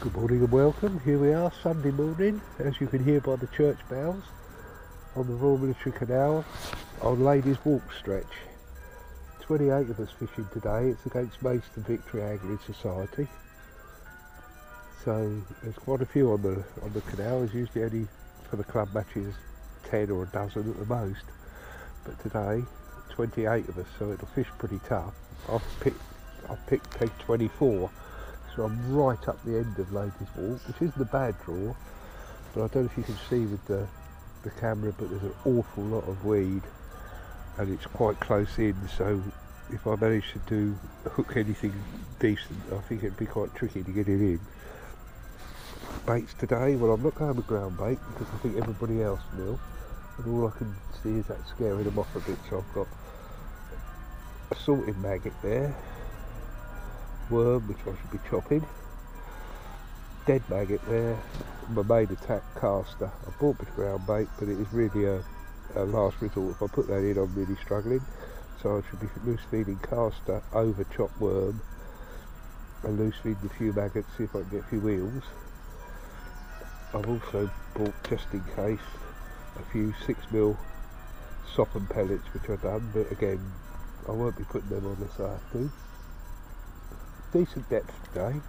Good morning and welcome. Here we are, Sunday morning, as you can hear by the church bells, on the Royal Military Canal on Ladies Walk stretch. 28 of us fishing today. It's against Maidstone Victory Angling Society. So there's quite a few on the canal. There's usually only for the club matches 10 or a dozen at the most. But today, 28 of us, so it'll fish pretty tough. I've picked peg 24. So I'm right up the end of Ladies Walk, which isn't a bad draw, but I don't know if you can see with the camera, but there's an awful lot of weed and it's quite close in, so if I manage to hook anything decent, I think it'd be quite tricky to get it in. Baits today, well, I'm not going with ground bait because I think everybody else will, and all I can see is that scaring them off a bit, so I've got a salted maggot there, worm which I should be chopping, dead maggot there, my main attack caster. I bought with ground bait, but it is really a last resort. If I put that in, I'm really struggling, so I should be loose feeding caster over chopped worm and loose feeding a few maggots, see if I can get a few eels. I've also bought, just in case, a few 6mm softened pellets which I've done, but again I won't be putting them on unless I have to. Decent depth today.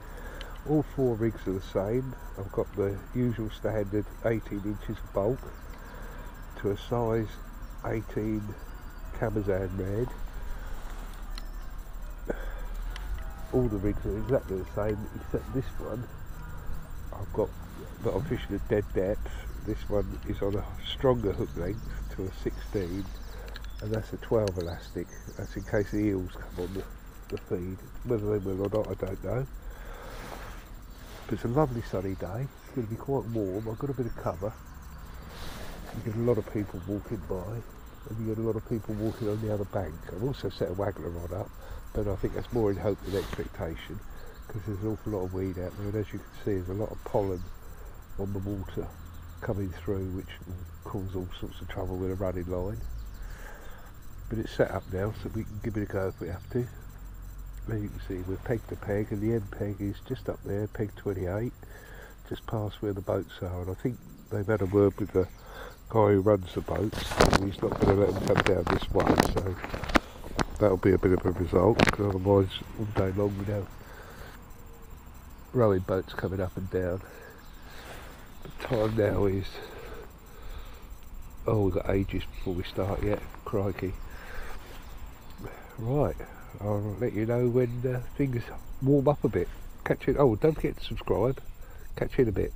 All four rigs are the same. I've got the usual standard 18 inches of bulk to a size 18 Camazan red. All the rigs are exactly the same except this one I've got that I'm fishing at dead depth. This one is on a stronger hook length to a 16, and that's a 12 elastic. That's in case the eels come on the feed. Whether they will or not, I don't know. But it's a lovely sunny day. It's going to be quite warm. I've got a bit of cover. You get a lot of people walking by, and you get a lot of people walking on the other bank. I've also set a waggler rod up, but I think that's more in hope than expectation, because there's an awful lot of weed out there, and as you can see, there's a lot of pollen on the water coming through, which will cause all sorts of trouble with a running line. But it's set up now, so we can give it a go if we have to. As you can see, we're peg to peg, and the end peg is just up there, peg 28, just past where the boats are. And I think they've had a word with the guy who runs the boats, and he's not going to let them come down this way, so that'll be a bit of a result, because otherwise all day long we'd have rowing boats coming up and down. But time now is, oh, we've got ages before we start yet, crikey. Right. I'll let you know when things warm up a bit. Catch you. Oh, don't forget to subscribe. Catch you in a bit.